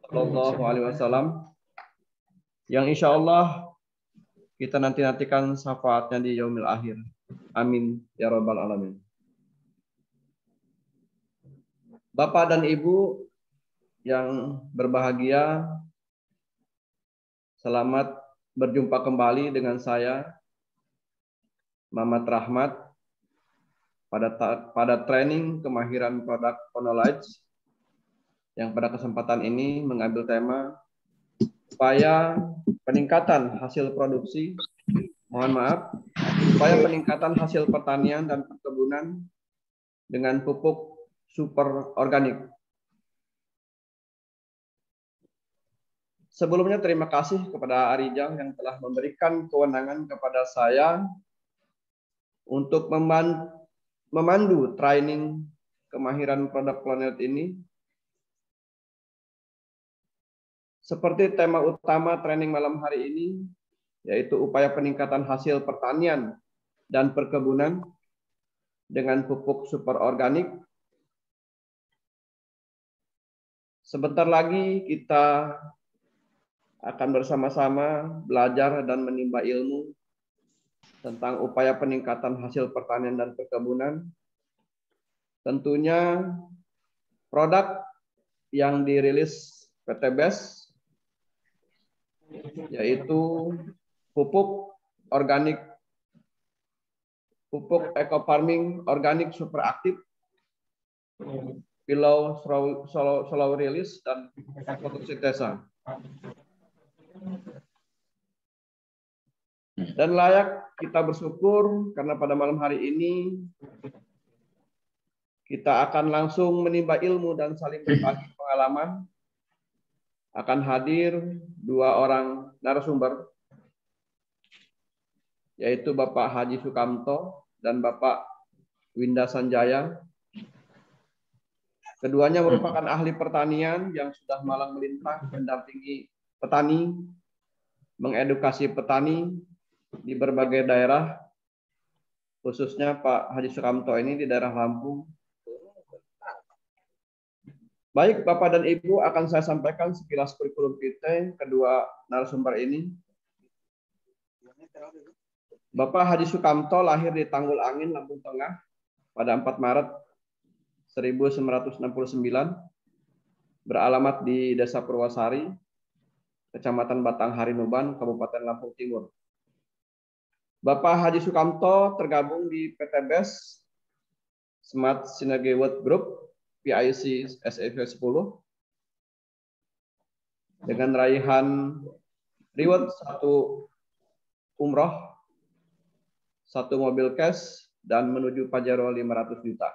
Sallallahu Alaihi Wasallam, yang insya Allah kita nantikan syafaatnya di yaumil akhir. Amin ya rabbal alamin. Bapak dan Ibu yang berbahagia, selamat berjumpa kembali dengan saya, Mamat Rahmat, pada training kemahiran produk knowledge yang pada kesempatan ini mengambil tema upaya peningkatan hasil produksi, upaya peningkatan hasil pertanian dan perkebunan dengan pupuk super organik. Sebelumnya terima kasih kepada Arijal yang telah memberikan kewenangan kepada saya untuk memandu training kemahiran produk planet ini. Seperti tema utama training malam hari ini, yaitu upaya peningkatan hasil pertanian dan perkebunan dengan pupuk super organik. Sebentar lagi kita akan bersama-sama belajar dan menimba ilmu tentang upaya peningkatan hasil pertanian dan perkebunan. Tentunya produk yang dirilis PT BES yaitu pupuk organik, pupuk eco farming organik super aktif, pilau slow release, dan fotosintesa. Dan layak kita bersyukur karena pada malam hari ini kita akan langsung menimba ilmu dan saling berbagi pengalaman. Akan hadir dua orang narasumber, yaitu Bapak Haji Sukamto dan Bapak Winda Sanjaya. Keduanya merupakan ahli pertanian yang sudah malang melintang mendampingi petani, mengedukasi petani di berbagai daerah, khususnya Pak Haji Sukamto ini di daerah Lampung. Baik, Bapak dan Ibu, akan saya sampaikan sekilas kurikulum kita kedua narasumber ini. Bapak Haji Sukamto lahir di Tanggul Angin, Lampung Tengah pada 4 Maret 1969, beralamat di Desa Purwasari, Kecamatan Batanghari Nuban, Kabupaten Lampung Timur. Bapak Haji Sukamto tergabung di PT BES Smart Synergy World Group PIC SEV 10 dengan raihan reward 1 umroh, 1 mobil cash, dan menuju Pajero 500 juta.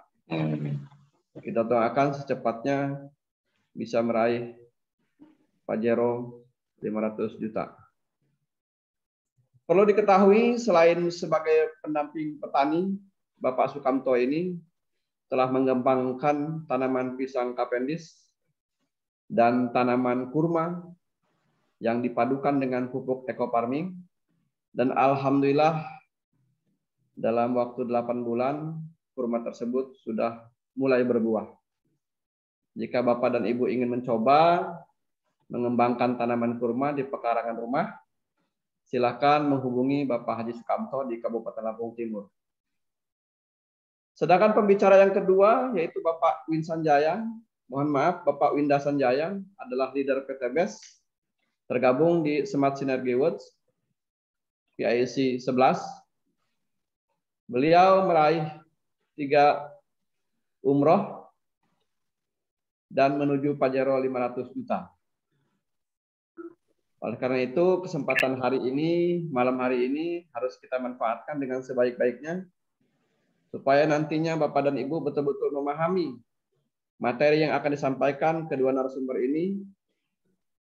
Kita doakan secepatnya bisa meraih Pajero 500 juta. Perlu diketahui selain sebagai pendamping petani, Bapak Sukamto ini telah mengembangkan tanaman pisang Cavendish dan tanaman kurma yang dipadukan dengan pupuk eco farming, dan alhamdulillah dalam waktu 8 bulan kurma tersebut sudah mulai berbuah. Jika Bapak dan Ibu ingin mencoba mengembangkan tanaman kurma di pekarangan rumah, silakan menghubungi Bapak Haji Sukamto di Kabupaten Lampung Timur. Sedangkan pembicara yang kedua yaitu Bapak Bapak Winda Sanjaya adalah leader PT BES, tergabung di Smart Synergy World PIC 11. Beliau meraih 3 umroh dan menuju Pajero 500 juta. Oleh karena itu, kesempatan malam hari ini harus kita manfaatkan dengan sebaik-baiknya, supaya nantinya Bapak dan Ibu betul-betul memahami materi yang akan disampaikan kedua narasumber ini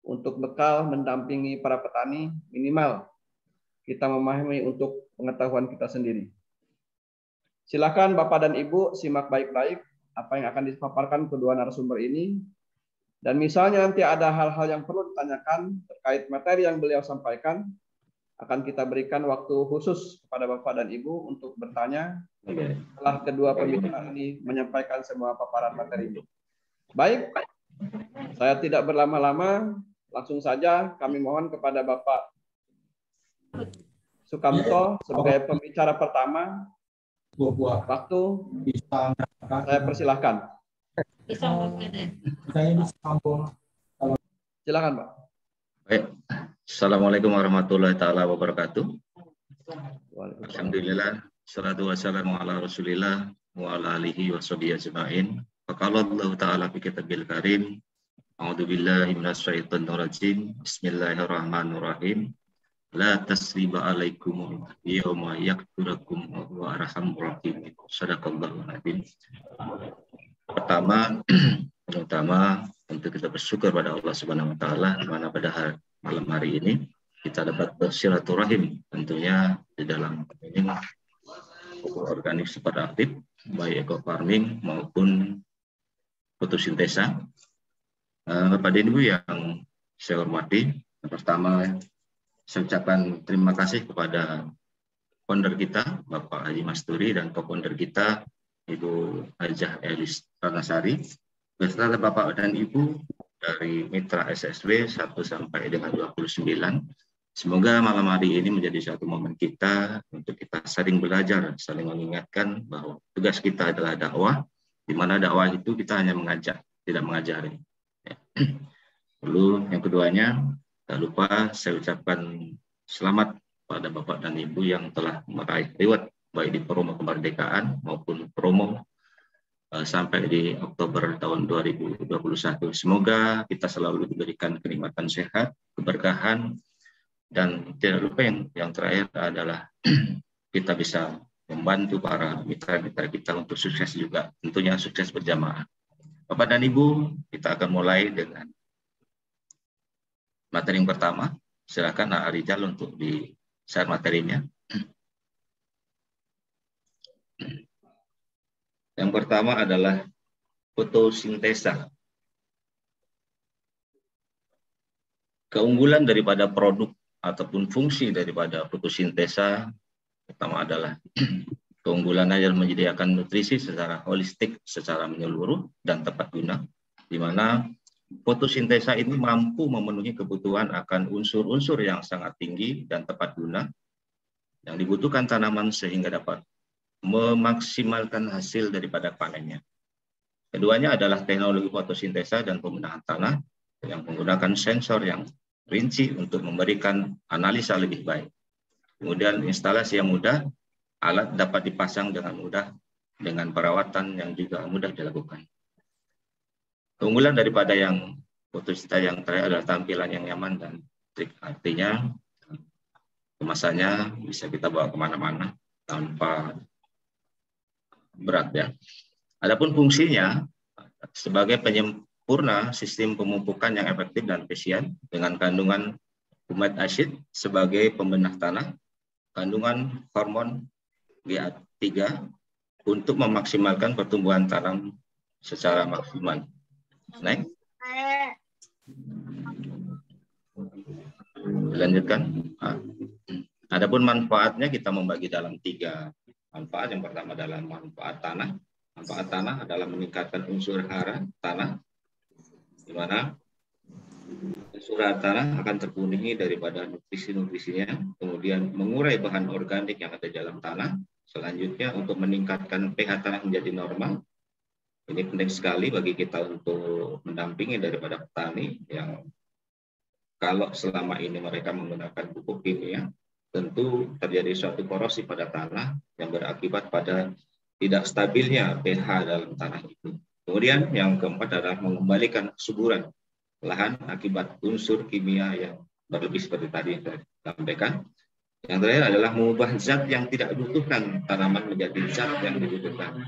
untuk bekal mendampingi para petani. Minimal kita memahami untuk pengetahuan kita sendiri. Silakan Bapak dan Ibu simak baik-baik apa yang akan dipaparkan kedua narasumber ini. Dan misalnya nanti ada hal-hal yang perlu ditanyakan terkait materi yang beliau sampaikan, akan kita berikan waktu khusus kepada Bapak dan Ibu untuk bertanya setelah kedua pembicara ini menyampaikan semua paparan materi ini. Baik, Saya tidak berlama-lama, langsung saja kami mohon kepada Bapak Sukamto sebagai pembicara pertama. Waktu saya persilahkan. Silakan, Pak. Baik. Assalamualaikum warahmatullahi taala wabarakatuh. Alhamdulillah, salatu wassalamu ala Rasulillah wa ala alihi wa sahbihi ajma'in. Faqala Allah taala fi kitabil karim, a'udzu billahi minasyaitonir rajim. Bismillahirrahmanirrahim. La tasriba alaikum yawma yaqturakum wa arhamur rahim. Shadaqallahul azim. Pertama, untuk kita bersyukur pada Allah Subhanahu wa taala di mana pada malam hari ini kita dapat bersilaturahim tentunya di dalam ini pupuk organik super aktif baik eco farming maupun fotosintesa. Kepada Ibu yang saya hormati, pertama saya ucapkan terima kasih kepada founder kita Bapak Haji Masturi dan co-founder kita Ibu Hajah Elis Ranasari beserta Bapak dan Ibu dari Mitra SSW 1 sampai dengan 29. Semoga malam hari ini menjadi satu momen kita untuk kita saling belajar, saling mengingatkan bahwa tugas kita adalah dakwah, di mana dakwah itu kita hanya mengajak, tidak mengajari. Lalu yang keduanya, tak lupa saya ucapkan selamat pada Bapak dan Ibu yang telah meraih reward baik di promo kemerdekaan maupun promo sampai di Oktober tahun 2021. Semoga kita selalu diberikan kenikmatan sehat, keberkahan, dan tidak lupa yang terakhir adalah kita bisa membantu para mitra-mitra kita untuk sukses juga, tentunya sukses berjamaah. Bapak dan Ibu, kita akan mulai dengan materi yang pertama. Silakan Nak Rizal untuk di-share materinya. Yang pertama adalah fotosintesa. Keunggulan daripada produk ataupun fungsi daripada fotosintesa pertama adalah keunggulannya adalah menyediakan nutrisi secara holistik, secara menyeluruh dan tepat guna, di mana fotosintesa ini mampu memenuhi kebutuhan akan unsur-unsur yang sangat tinggi dan tepat guna yang dibutuhkan tanaman sehingga dapat memaksimalkan hasil daripada panennya. Keduanya adalah teknologi fotosintesa dan pembenahan tanah yang menggunakan sensor yang rinci untuk memberikan analisa lebih baik. Kemudian instalasi yang mudah, alat dapat dipasang dengan mudah dengan perawatan yang juga mudah dilakukan. Keunggulan daripada yang fotosintesa yang terakhir adalah tampilan yang nyaman dan trik, artinya kemasannya bisa kita bawa kemana-mana tanpa berat ya. Adapun fungsinya sebagai penyempurna sistem pemupukan yang efektif dan efisien dengan kandungan humic acid sebagai pembenah tanah, kandungan hormon GA3 untuk memaksimalkan pertumbuhan tanam secara maksimal. Next. Lanjutkan. Adapun manfaatnya kita membagi dalam 3 manfaat. Yang pertama adalah manfaat tanah. Manfaat tanah adalah meningkatkan unsur hara tanah, di mana unsur hara tanah akan terpenuhi daripada nutrisi-nutrisinya, kemudian mengurai bahan organik yang ada di dalam tanah. Selanjutnya untuk meningkatkan pH tanah menjadi normal. Ini penting sekali bagi kita untuk mendampingi daripada petani yang kalau selama ini mereka menggunakan pupuk kimia, tentu terjadi suatu korosi pada tanah yang berakibat pada tidak stabilnya pH dalam tanah itu. Kemudian yang keempat adalah mengembalikan kesuburan lahan akibat unsur kimia yang berlebih seperti tadi yang saya sampaikan. Yang terakhir adalah mengubah zat yang tidak dibutuhkan tanaman menjadi zat yang dibutuhkan.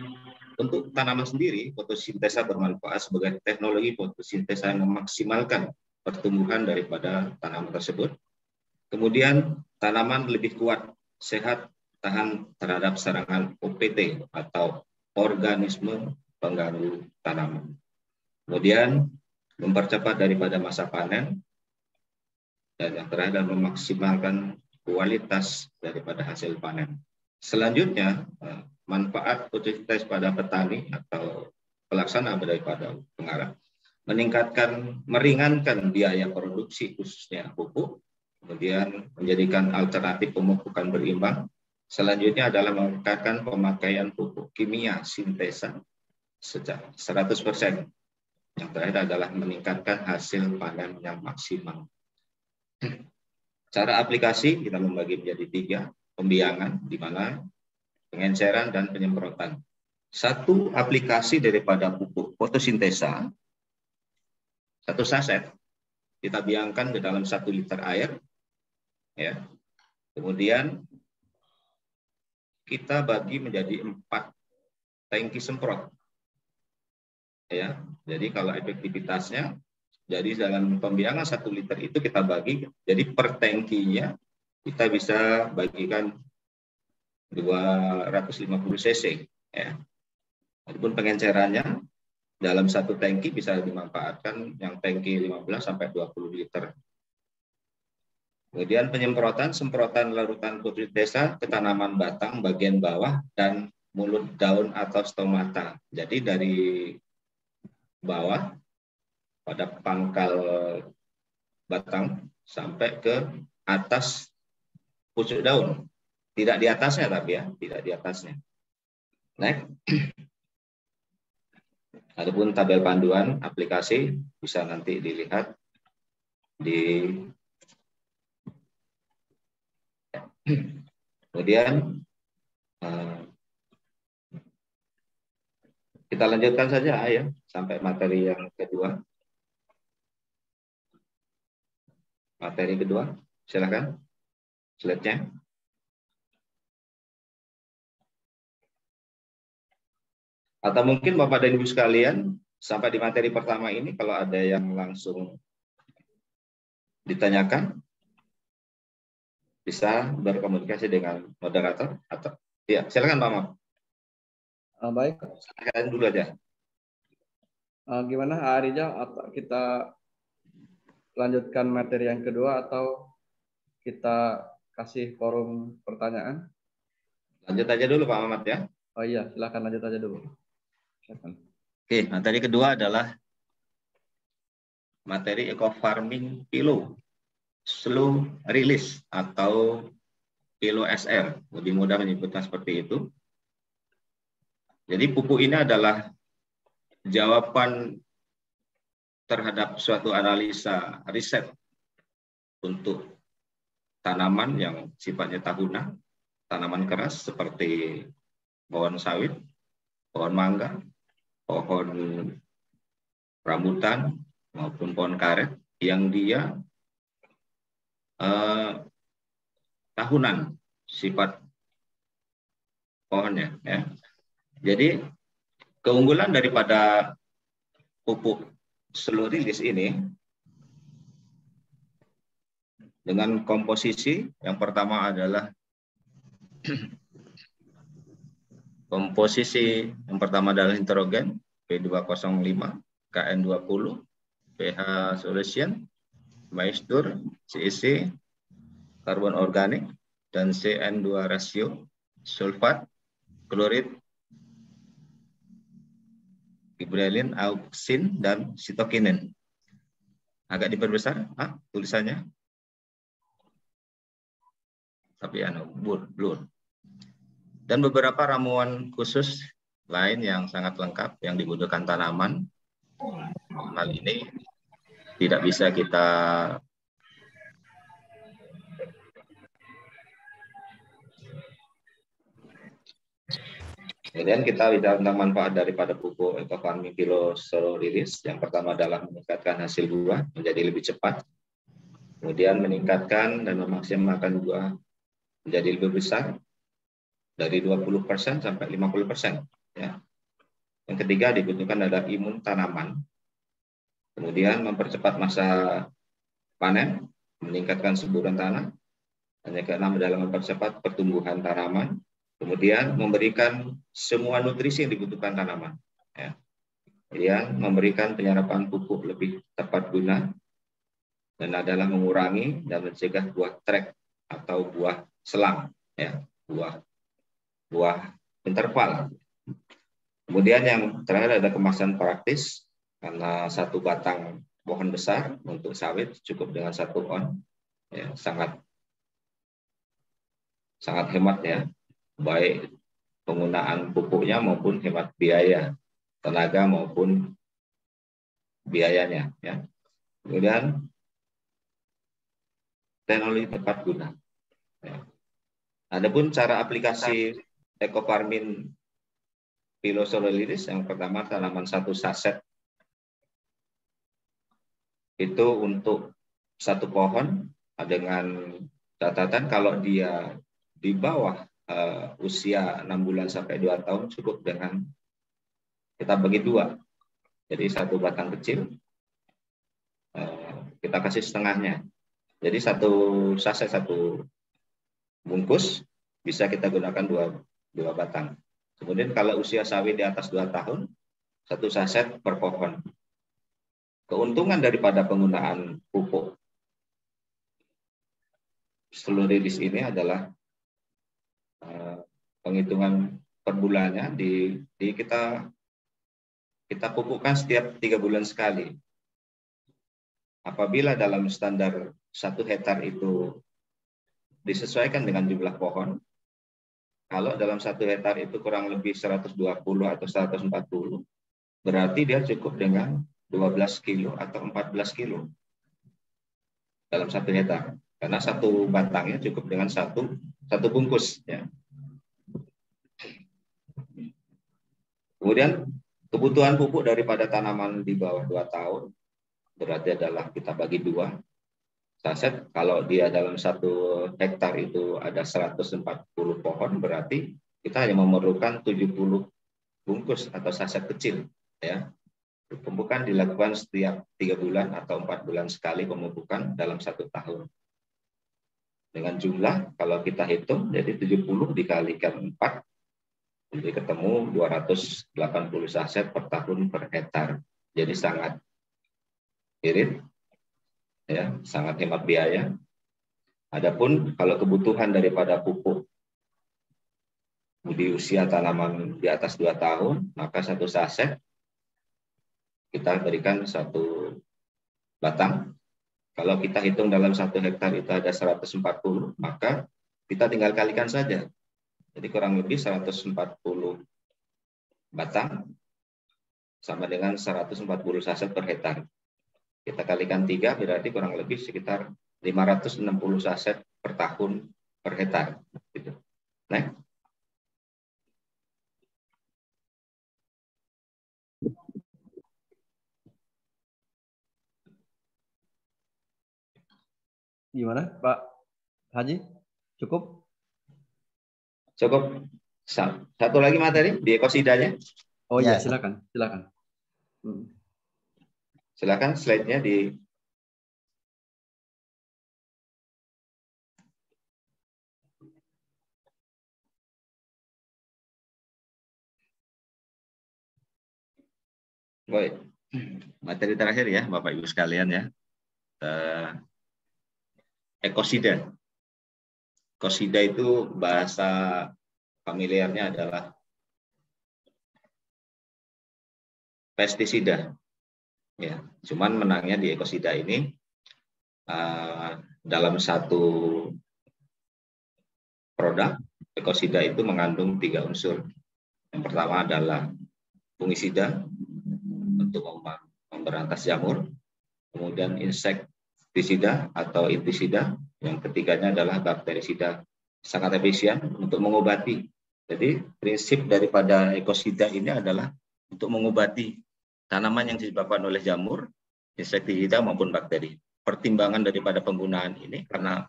Untuk tanaman sendiri, fotosintesa bermanfaat sebagai teknologi fotosintesa yang memaksimalkan pertumbuhan daripada tanaman tersebut. Kemudian tanaman lebih kuat, sehat, tahan terhadap serangan OPT atau organisme pengganggu tanaman. Kemudian mempercepat daripada masa panen, dan yang terakhir adalah memaksimalkan kualitas daripada hasil panen. Selanjutnya, manfaat fotosintesa pada petani atau pelaksana daripada pengarah. meringankan biaya produksi khususnya pupuk, kemudian menjadikan alternatif pemupukan berimbang. Selanjutnya adalah meningkatkan pemakaian pupuk kimia sintesa secara 100%. Yang terakhir adalah meningkatkan hasil panen yang maksimal. Cara aplikasi kita membagi menjadi 3, pembiangan, di mana pengenceran dan penyemprotan. Satu aplikasi daripada pupuk fotosintesa, 1 saset, kita biangkan ke dalam 1 liter air, ya. Kemudian kita bagi menjadi 4 tangki semprot, ya. Jadi kalau efektivitasnya, jadi dalam pembiangan 1 liter itu kita bagi, jadi per tangkinya kita bisa bagikan 250 cc, ya. Adapun pengencerannya dalam 1 tangki bisa dimanfaatkan yang tangki 15 sampai 20 liter. Kemudian penyemprotan, semprotan larutan fotosintesa ke tanaman batang bagian bawah dan mulut daun atau stomata. Jadi dari bawah pada pangkal batang sampai ke atas pucuk daun. Tidak di atasnya tapi ya, tidak di atasnya. Next. Adapun tabel panduan aplikasi bisa nanti dilihat di kemudian kita lanjutkan saja ya sampai materi yang kedua. Materi kedua, silakan slide-nya. Atau mungkin Bapak dan Ibu sekalian sampai di materi pertama ini kalau ada yang langsung ditanyakan, bisa berkomunikasi dengan moderator atau ya silakan Pak Mam. Baik. Silakan dulu aja. Gimana Arija? Kita lanjutkan materi yang kedua atau kita kasih forum pertanyaan? Lanjut aja dulu Pak Mamat ya. Oh iya, silakan lanjut aja dulu. Silakan. Oke, materi kedua adalah materi eco farming kilo slow release atau kilo SR, lebih mudah menyebutnya seperti itu. Jadi pupuk ini adalah jawaban terhadap suatu analisa riset untuk tanaman yang sifatnya tahunan, tanaman keras seperti pohon sawit, pohon mangga, pohon rambutan, maupun pohon karet yang dia tahunan sifat pohonnya. Ya. Jadi keunggulan daripada pupuk slow release ini dengan komposisi yang pertama adalah komposisi yang pertama adalah nitrogen P205, KN20, pH solution, moisture, CEC, karbon organik, dan CN2 rasio, sulfat, klorid, gibberellin, auksin, dan sitokinin. Agak diperbesar tulisannya. Tapi blur. Dan beberapa ramuan khusus lain yang sangat lengkap yang dibutuhkan tanaman. Hal ini tidak bisa kita kemudian kita bicara tentang manfaat daripada pupuk eco farming kilo slow release. Yang pertama adalah meningkatkan hasil buah menjadi lebih cepat. Kemudian meningkatkan dan memaksimalkan buah menjadi lebih besar dari 20% sampai 50%. Ya. Yang ketiga dibutuhkan adalah imun tanaman. Kemudian mempercepat masa panen, meningkatkan suburan tanah. Dan yang keenam adalah mempercepat pertumbuhan tanaman. Kemudian memberikan semua nutrisi yang dibutuhkan tanaman. Ya. Kemudian memberikan penyerapan pupuk lebih tepat guna. Dan adalah mengurangi dan mencegah buah trek atau buah selang. Ya. Buah interval. Kemudian yang terakhir ada kemasan praktis karena satu batang pohon besar untuk sawit cukup dengan 1 on, ya, sangat hemat ya, baik penggunaan pupuknya maupun hemat biaya, tenaga maupun biayanya ya. Kemudian teknologi tepat guna. Ya. Adapun cara aplikasi ekofarmin Pilosophiliris, yang pertama tanaman 1 saset itu untuk 1 pohon dengan catatan kalau dia di bawah usia 6 bulan sampai 2 tahun cukup dengan kita bagi 2. Jadi 1 batang kecil kita kasih setengahnya. Jadi 1 saset, 1 bungkus bisa kita gunakan 2 batang. Kemudian kalau usia sawit di atas 2 tahun, 1 saset per pohon. Keuntungan daripada penggunaan pupuk Pilosophiliris ini adalah penghitungan per bulannya kita pupukkan setiap 3 bulan sekali. Apabila dalam standar 1 hektar itu disesuaikan dengan jumlah pohon, kalau dalam 1 hektar itu kurang lebih 120 atau 140, berarti dia cukup dengan 12 kilo atau 14 kilo dalam 1 hektar. Karena 1 batangnya cukup dengan satu bungkus. Ya. Kemudian kebutuhan pupuk daripada tanaman di bawah 2 tahun berarti adalah kita bagi 2 saset. Kalau dia dalam 1 hektar itu ada 140 pohon, berarti kita hanya memerlukan 70 bungkus atau saset kecil. Ya. Pemupukan dilakukan setiap 3 bulan atau 4 bulan sekali pemupukan dalam 1 tahun. Dengan jumlah, kalau kita hitung, jadi 70 dikalikan 4, jadi ketemu 280 saset per tahun per hektar. Jadi sangat irit, ya, sangat hemat biaya. Adapun kalau kebutuhan daripada pupuk di usia tanaman di atas 2 tahun, maka 1 saset kita berikan 1 batang. Kalau kita hitung dalam 1 hektar itu ada 140, maka kita tinggal kalikan saja. Jadi kurang lebih 140 batang sama dengan 140 saset per hektar. Kita kalikan 3 berarti kurang lebih sekitar 560 saset per tahun per hektar. Gitu. Nah. Gimana, Pak Haji? Cukup? Cukup. Satu lagi materi di ekosidanya. Oh iya, silakan. Silakan slide-nya di. Baik. Materi terakhir ya, Bapak Ibu sekalian ya. Ekosida. Ekosida itu bahasa familiarnya adalah pestisida. Ya, cuman menangnya di ekosida ini dalam 1 produk ekosida itu mengandung 3 unsur. Yang pertama adalah fungisida untuk memberantas jamur, kemudian insektisida atau intisida, yang ketiganya adalah bakterisida, sangat efisien untuk mengobati. Jadi prinsip daripada ekosida ini adalah untuk mengobati tanaman yang disebabkan oleh jamur, insektisida maupun bakteri. Pertimbangan daripada penggunaan ini karena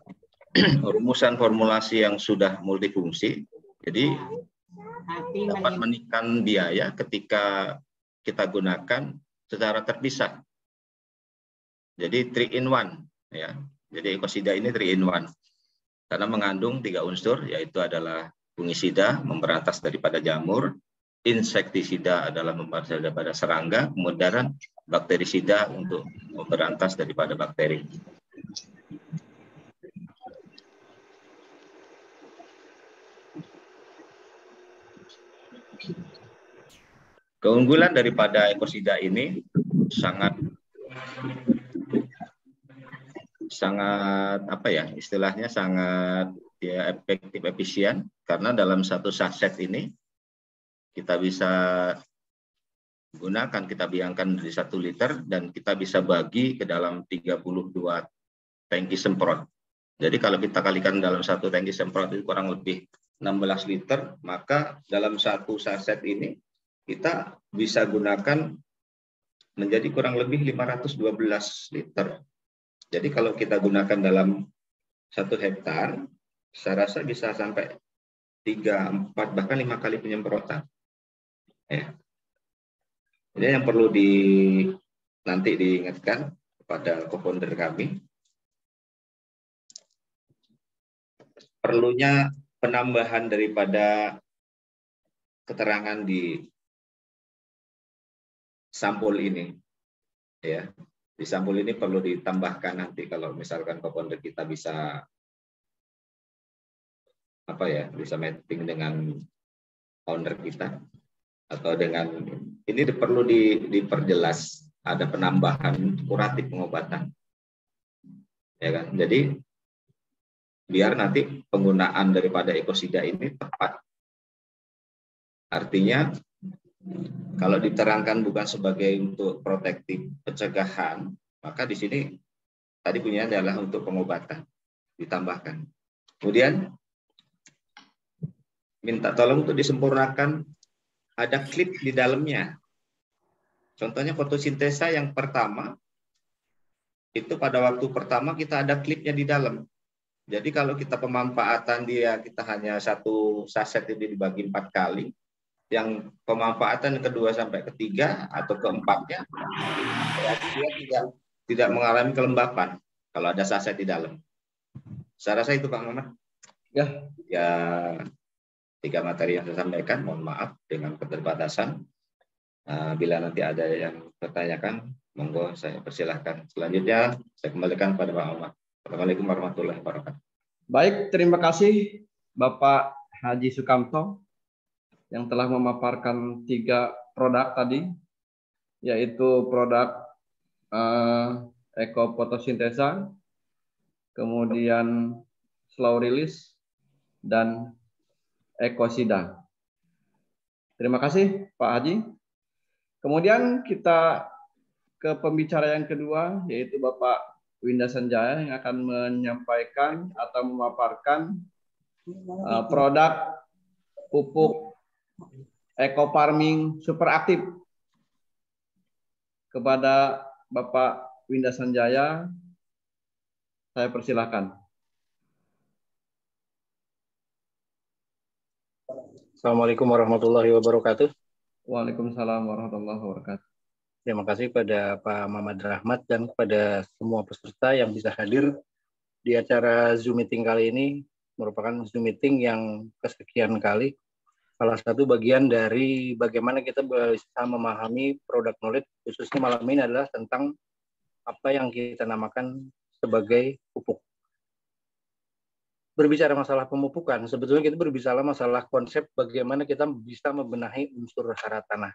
rumusan formulasi yang sudah multifungsi, jadi dapat menekan biaya ketika kita gunakan secara terpisah. Jadi 3 in 1 ya. Jadi ekosida ini 3 in 1 karena mengandung 3 unsur, yaitu adalah fungisida memberantas daripada jamur, insektisida adalah memberantas daripada serangga, kemudian bakterisida untuk memberantas daripada bakteri. Keunggulan daripada ekosida ini sangat apa ya istilahnya, sangat ya efektif, efisien, karena dalam satu saset ini kita bisa gunakan, kita biangkan dari 1 liter dan kita bisa bagi ke dalam 32 tangki semprot. Jadi kalau kita kalikan dalam satu tangki semprot itu kurang lebih 16 liter, maka dalam satu saset ini kita bisa gunakan menjadi kurang lebih 512 liter. Jadi kalau kita gunakan dalam 1 hektar, saya rasa bisa sampai 3, 4, bahkan 5 kali penyemprotan. Ya. Jadi yang perlu nanti diingatkan kepada co-founder kami, perlunya penambahan daripada keterangan di sampul ini. Ya, di sampul ini perlu ditambahkan nanti kalau misalkan co-founder kita bisa bisa mapping dengan founder kita, atau dengan ini perlu diperjelas, ada penambahan kuratif pengobatan, ya kan? Jadi biar nanti penggunaan daripada ekosida ini tepat. Artinya kalau diterangkan bukan sebagai untuk protektif pencegahan, maka di sini tadi punya adalah untuk pengobatan ditambahkan. Kemudian minta tolong untuk disempurnakan, ada klip di dalamnya. Contohnya fotosintesa yang pertama, itu pada waktu pertama kita ada klipnya di dalam. Jadi kalau kita pemanfaatan kita hanya 1 saset ini dibagi 4 kali, yang pemanfaatan kedua sampai ketiga atau keempatnya, dia tidak mengalami kelembapan kalau ada saset di dalam. Saya rasa itu Pak Muhammad. Ya, 3 materi yang saya sampaikan, mohon maaf dengan keterbatasan. Bila nanti ada yang bertanyakan, monggo saya persilahkan. Selanjutnya saya kembalikan pada Pak Muhammad. Assalamualaikum warahmatullahi wabarakatuh. Baik, terima kasih Bapak Haji Sukamto yang telah memaparkan 3 produk tadi, yaitu produk ekofotosintesa, kemudian slow release, dan ekosida. Terima kasih Pak Haji. Kemudian kita ke pembicara yang kedua, yaitu Bapak Winda Sanjaya yang akan menyampaikan atau memaparkan produk pupuk eco farming super aktif. Kepada Bapak Winda Sanjaya, saya persilahkan. Assalamualaikum warahmatullahi wabarakatuh. Waalaikumsalam warahmatullahi wabarakatuh. Terima kasih kepada Pak Muhammad Rahmat dan kepada semua peserta yang bisa hadir di acara Zoom meeting kali ini. Merupakan Zoom meeting yang kesekian kali. Salah satu bagian dari bagaimana kita bisa memahami produk knowledge, khususnya malam ini adalah tentang apa yang kita namakan sebagai pupuk. Berbicara masalah pemupukan, sebetulnya kita berbicara masalah konsep bagaimana kita bisa membenahi unsur hara tanah.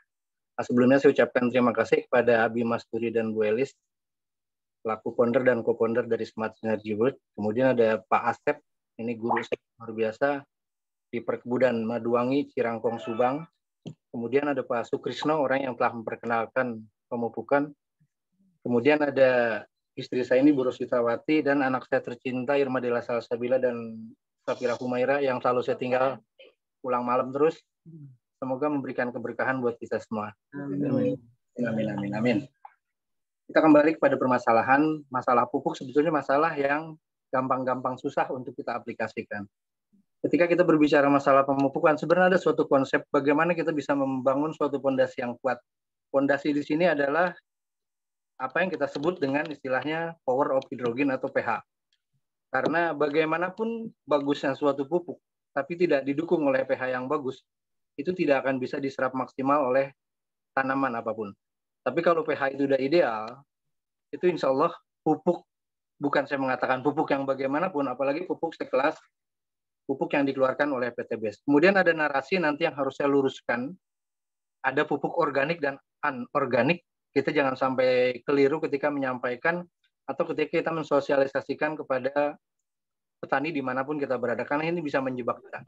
Nah, sebelumnya saya ucapkan terima kasih kepada Abi Masturi dan Bu Elis, pelaku founder dan co-founder dari Smart Synergy World. Kemudian ada Pak Asep, ini guru saya luar biasa di Perkebunan Maduwangi, Cirangkong, Subang. Kemudian ada Pak Sukrisno, orang yang telah memperkenalkan pemupukan. Kemudian ada istri saya ini Bu Rositawati dan anak saya tercinta Irma Dela Salsabila dan Safira Humaira yang selalu saya tinggal pulang malam terus. Semoga memberikan keberkahan buat kita semua. Amin. Amin, amin, amin. Kita kembali kepada permasalahan. Masalah pupuk sebetulnya masalah yang gampang-gampang susah untuk kita aplikasikan. Ketika kita berbicara masalah pemupukan, sebenarnya ada suatu konsep bagaimana kita bisa membangun suatu fondasi yang kuat. Fondasi di sini adalah apa yang kita sebut dengan istilahnya power of hydrogen atau pH. Karena bagaimanapun bagusnya suatu pupuk, tapi tidak didukung oleh pH yang bagus, itu tidak akan bisa diserap maksimal oleh tanaman apapun. Tapi kalau pH itu sudah ideal, itu insya Allah pupuk, bukan saya mengatakan pupuk yang bagaimanapun, apalagi pupuk sekelas pupuk yang dikeluarkan oleh PTBS. Kemudian ada narasi nanti yang harus saya luruskan, ada pupuk organik dan anorganik. Kita jangan sampai keliru ketika menyampaikan atau ketika kita mensosialisasikan kepada petani dimanapun kita berada, karena ini bisa menjebak kita.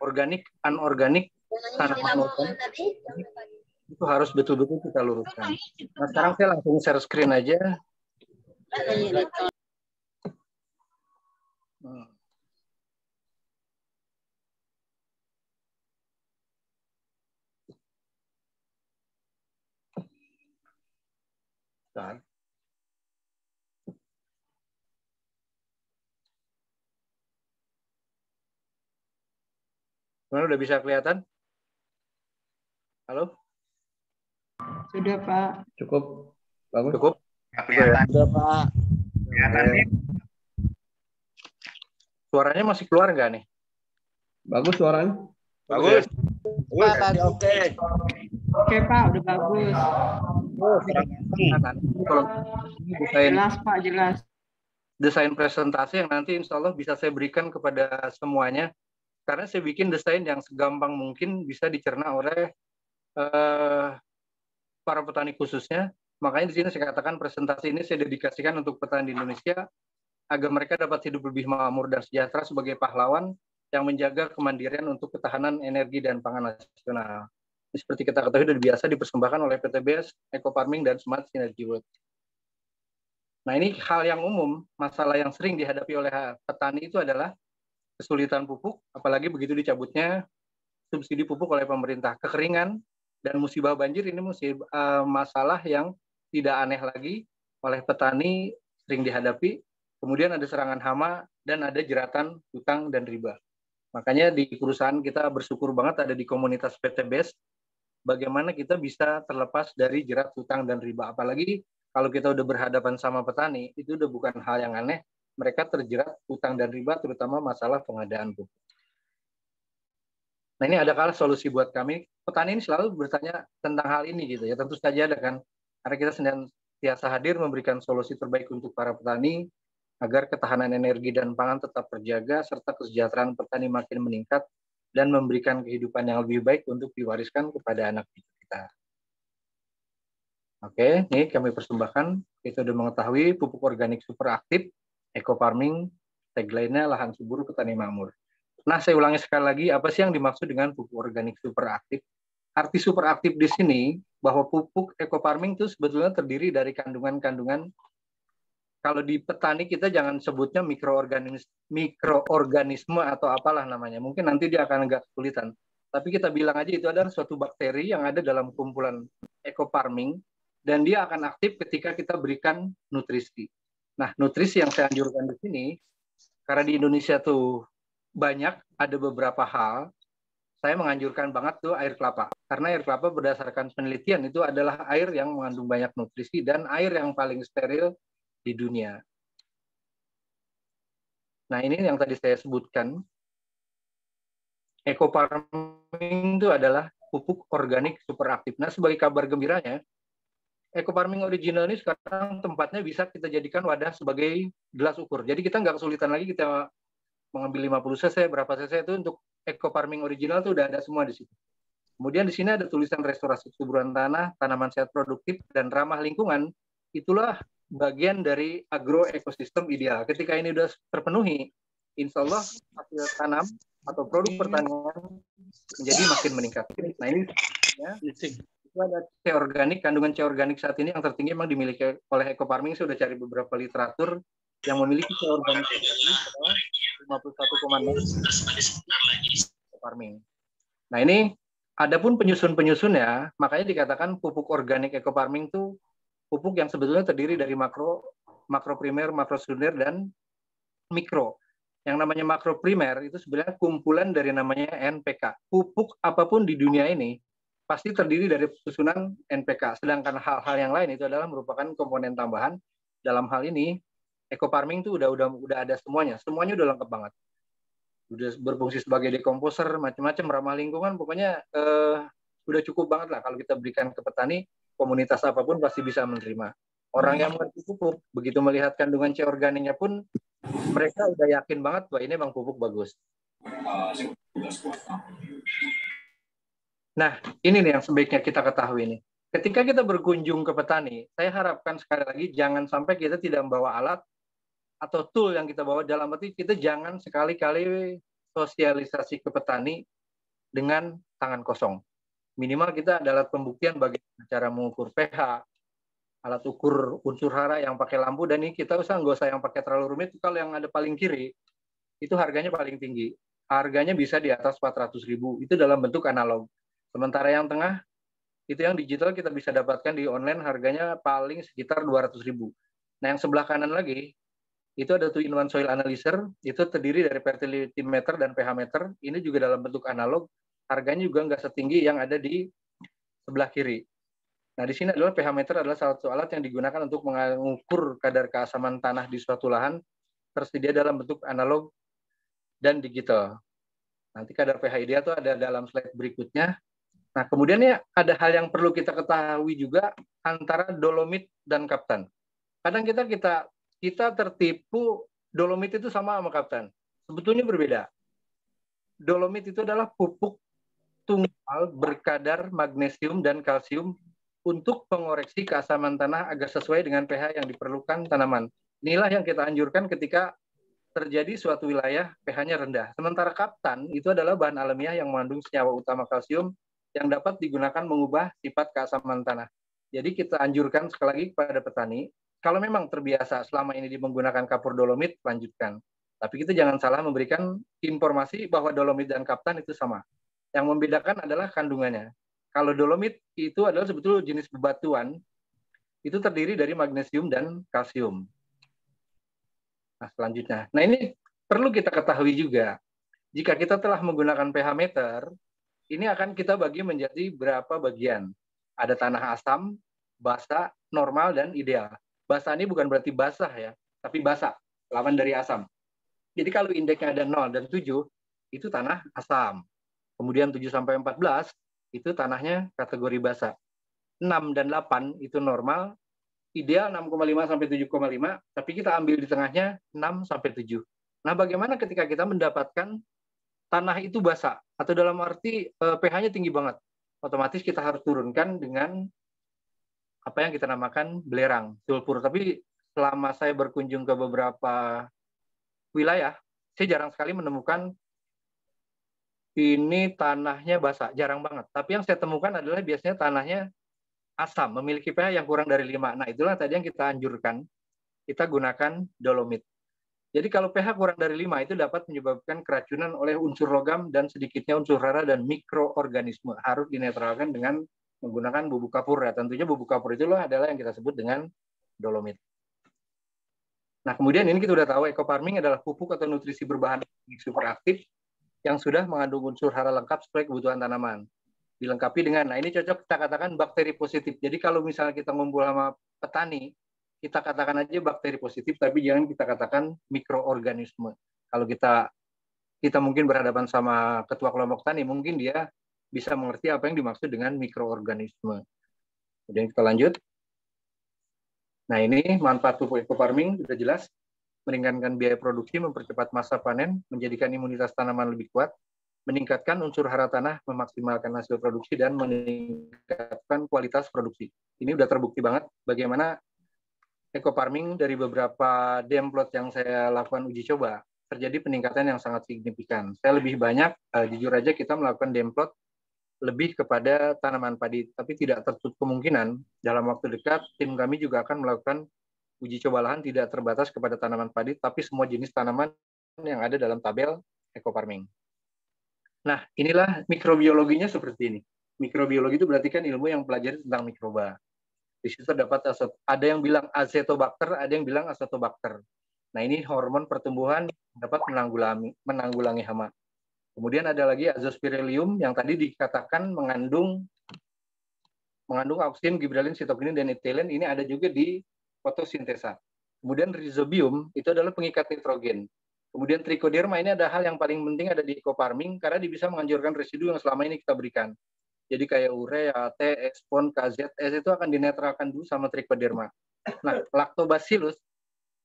Organik, anorganik, tanaman organik itu harus betul-betul kita luruskan. Nah, sekarang saya langsung share screen aja. Bentar. Udah bisa kelihatan? Halo? Sudah, Pak. Cukup. Bagus. Cukup? Kelihatan. Sudah, Pak. Kelihatan nih. Suaranya masih keluar nggak nih? Bagus suaranya. Bagus. Pak, bagus. Oke, Pak, udah bagus. Kalau desain, Jelas, Pak, jelas. desain presentasi yang nanti insya Allah bisa saya berikan kepada semuanya, karena saya bikin desain yang segampang mungkin bisa dicerna oleh para petani khususnya. Makanya di sini saya katakan presentasi ini saya dedikasikan untuk petani di Indonesia agar mereka dapat hidup lebih makmur dan sejahtera sebagai pahlawan yang menjaga kemandirian untuk ketahanan energi dan pangan nasional. Seperti kita ketahui sudah biasa dipersembahkan oleh PTBS, Eco Farming, dan Smart Synergy World. Nah, ini hal yang umum, masalah yang sering dihadapi oleh petani itu adalah kesulitan pupuk, apalagi begitu dicabutnya subsidi pupuk oleh pemerintah. Kekeringan dan musibah banjir ini masalah yang tidak aneh lagi oleh petani sering dihadapi. Kemudian ada serangan hama dan ada jeratan hutang dan riba. Makanya di perusahaan kita bersyukur banget ada di komunitas PTBS, bagaimana kita bisa terlepas dari jerat hutang dan riba. Apalagi kalau kita udah berhadapan sama petani, itu udah bukan hal yang aneh. Mereka terjerat hutang dan riba, terutama masalah pengadaan pupuk. Nah, ini adakah solusi buat kami? Petani ini selalu bertanya tentang hal ini gitu ya. Tentu saja ada kan. Karena kita senantiasa hadir memberikan solusi terbaik untuk para petani agar ketahanan energi dan pangan tetap terjaga serta kesejahteraan petani makin meningkat dan memberikan kehidupan yang lebih baik untuk diwariskan kepada anak kita. Oke, ini kami persembahkan. Kita sudah mengetahui pupuk organik super aktif, eco farming, tagline-nya lahan subur petani makmur. Nah, saya ulangi sekali lagi, apa sih yang dimaksud dengan pupuk organik super aktif? Arti super aktif di sini bahwa pupuk eco farming itu sebetulnya terdiri dari kandungan-kandungan. Kalau di petani kita jangan sebutnya mikroorganisme atau apalah namanya. Mungkin nanti dia akan agak kesulitan. Tapi kita bilang aja itu adalah suatu bakteri yang ada dalam kumpulan eco farming dan dia akan aktif ketika kita berikan nutrisi. Nah, nutrisi yang saya anjurkan di sini karena di Indonesia tuh banyak ada beberapa hal, saya menganjurkan banget tuh air kelapa. Karena air kelapa berdasarkan penelitian itu adalah air yang mengandung banyak nutrisi dan air yang paling steril di dunia. Nah, ini yang tadi saya sebutkan. Eco farming itu adalah pupuk organik super aktif. Nah, sebagai kabar gembiranya, eco farming original ini sekarang tempatnya bisa kita jadikan wadah sebagai gelas ukur. Jadi kita nggak kesulitan lagi kita mengambil 50 cc, berapa cc itu untuk eco farming original itu udah ada semua di situ. Kemudian di sini ada tulisan restorasi kesuburan tanah, tanaman sehat produktif, dan ramah lingkungan. Itulah bagian dari agro ekosistem ideal. Ketika ini sudah terpenuhi, insya Allah hasil tanam atau produk pertanian menjadi makin meningkat. Nah, ini ya, itu ada C organik, kandungan C organik saat ini yang tertinggi memang dimiliki oleh eco farming. Saya sudah cari beberapa literatur yang memiliki C organik adalah 51,6 farming. Nah, ini adapun penyusun-penyusunnya, makanya dikatakan pupuk organik eco farming itu pupuk yang sebetulnya terdiri dari makro primer, makro sekunder, dan mikro. Yang namanya makro primer itu sebenarnya kumpulan dari namanya NPK. Pupuk apapun di dunia ini pasti terdiri dari susunan NPK. Sedangkan hal-hal yang lain itu adalah merupakan komponen tambahan. Dalam hal ini, eco farming itu udah ada semuanya. Semuanya udah lengkap banget. Udah berfungsi sebagai dekomposer, macam-macam, ramah lingkungan. Pokoknya udah cukup banget lah kalau kita berikan ke petani. Komunitas apapun pasti bisa menerima. Orang yang mengerti pupuk, begitu melihat kandungan C organiknya pun, mereka udah yakin banget bahwa ini memang pupuk bagus. Nah, ini nih yang sebaiknya kita ketahui nih. ketika kita berkunjung ke petani, saya harapkan sekali lagi jangan sampai kita tidak membawa alat atau tool yang kita bawa, dalam arti kita jangan sekali-kali sosialisasi ke petani dengan tangan kosong. Minimal kita ada alat pembuktian bagaimana cara mengukur pH, alat ukur unsur hara yang pakai lampu, dan ini kita nggak usah yang pakai terlalu rumit. Kalau yang ada paling kiri, itu harganya paling tinggi. Harganya bisa di atas 400.000, itu dalam bentuk analog. Sementara yang tengah, itu yang digital kita bisa dapatkan di online, harganya paling sekitar 200.000. Nah yang sebelah kanan lagi, itu ada 2-in-1 soil analyzer, itu terdiri dari fertility meter dan pH meter, ini juga dalam bentuk analog, harganya juga nggak setinggi yang ada di sebelah kiri. Nah, di sini adalah pH meter adalah salah satu alat yang digunakan untuk mengukur kadar keasaman tanah di suatu lahan, tersedia dalam bentuk analog dan digital. Nanti kadar pH ideal itu ada dalam slide berikutnya. Nah, kemudian ya ada hal yang perlu kita ketahui juga antara dolomit dan kaftan. Kadang kita tertipu dolomit itu sama kaftan. Sebetulnya berbeda. Dolomit itu adalah pupuk tunggal berkadar magnesium dan kalsium untuk mengoreksi keasaman tanah agar sesuai dengan pH yang diperlukan tanaman. Inilah yang kita anjurkan ketika terjadi suatu wilayah pH-nya rendah. Sementara kaftan itu adalah bahan alamiah yang mengandung senyawa utama kalsium yang dapat digunakan mengubah sifat keasaman tanah. Jadi kita anjurkan sekali lagi kepada petani, kalau memang terbiasa selama ini menggunakan kapur dolomit, lanjutkan. Tapi kita jangan salah memberikan informasi bahwa dolomit dan kaftan itu sama. Yang membedakan adalah kandungannya. Kalau dolomit itu adalah sebetulnya jenis bebatuan, itu terdiri dari magnesium dan kalsium. Nah, selanjutnya. Nah, ini perlu kita ketahui juga. Jika kita telah menggunakan pH meter, ini akan kita bagi menjadi berapa bagian. Ada tanah asam, basa, normal, dan ideal. Basa ini bukan berarti basah ya, tapi basa, lawan dari asam. Jadi kalau indeksnya ada 0 dan 7, itu tanah asam. Kemudian 7 sampai 14, itu tanahnya kategori basa. 6 dan 8 itu normal, ideal 6,5 sampai 7,5, tapi kita ambil di tengahnya 6 sampai 7. Nah, bagaimana ketika kita mendapatkan tanah itu basa, atau dalam arti pH-nya tinggi banget? Otomatis kita harus turunkan dengan apa yang kita namakan belerang, sulfur. Tapi selama saya berkunjung ke beberapa wilayah, saya jarang sekali menemukan ini tanahnya basah, jarang banget. Tapi yang saya temukan adalah biasanya tanahnya asam, memiliki pH yang kurang dari 5. Nah, itulah tadi yang kita anjurkan, kita gunakan dolomit. Jadi kalau pH kurang dari 5 itu dapat menyebabkan keracunan oleh unsur logam dan sedikitnya unsur hara dan mikroorganisme. Harus dinetralkan dengan menggunakan bubuk kapur. Ya, tentunya bubuk kapur itu adalah yang kita sebut dengan dolomit. Nah, kemudian ini kita udah tahu eco farming adalah pupuk atau nutrisi berbahan super aktif yang sudah mengandung unsur hara lengkap sesuai kebutuhan tanaman. Dilengkapi dengan, nah ini cocok kita katakan bakteri positif. Jadi kalau misalnya kita ngumpul sama petani, kita katakan aja bakteri positif, tapi jangan kita katakan mikroorganisme. Kalau kita mungkin berhadapan sama ketua kelompok tani, mungkin dia bisa mengerti apa yang dimaksud dengan mikroorganisme. Kemudian kita lanjut. Nah ini manfaat pupuk eco farming sudah jelas, meringankan biaya produksi, mempercepat masa panen, menjadikan imunitas tanaman lebih kuat, meningkatkan unsur hara tanah, memaksimalkan hasil produksi, dan meningkatkan kualitas produksi. Ini udah terbukti banget bagaimana eco farming dari beberapa demplot yang saya lakukan uji coba, terjadi peningkatan yang sangat signifikan. Saya lebih banyak, jujur aja kita melakukan demplot lebih kepada tanaman padi, tapi tidak tertutup kemungkinan dalam waktu dekat tim kami juga akan melakukan uji coba lahan tidak terbatas kepada tanaman padi, tapi semua jenis tanaman yang ada dalam tabel eco farming. Nah, inilah mikrobiologinya seperti ini. Mikrobiologi itu berarti kan ilmu yang pelajari tentang mikroba. Di situ terdapat ada yang bilang Azotobacter, ada yang bilang Acetobacter. Nah, ini hormon pertumbuhan dapat menanggulangi hama. Kemudian ada lagi Azospirillum yang tadi dikatakan mengandung auksin, gibralin, sitokinin, dan etilen. Ini ada juga di fotosintesa. Kemudian Rhizobium itu adalah pengikat nitrogen. Kemudian Trichoderma ini ada hal yang paling penting ada di eco farming karena dia bisa menganjurkan residu yang selama ini kita berikan. Jadi kayak urea, T, Expon, KZS itu akan dinetralkan dulu sama Trichoderma. Nah, Lactobacillus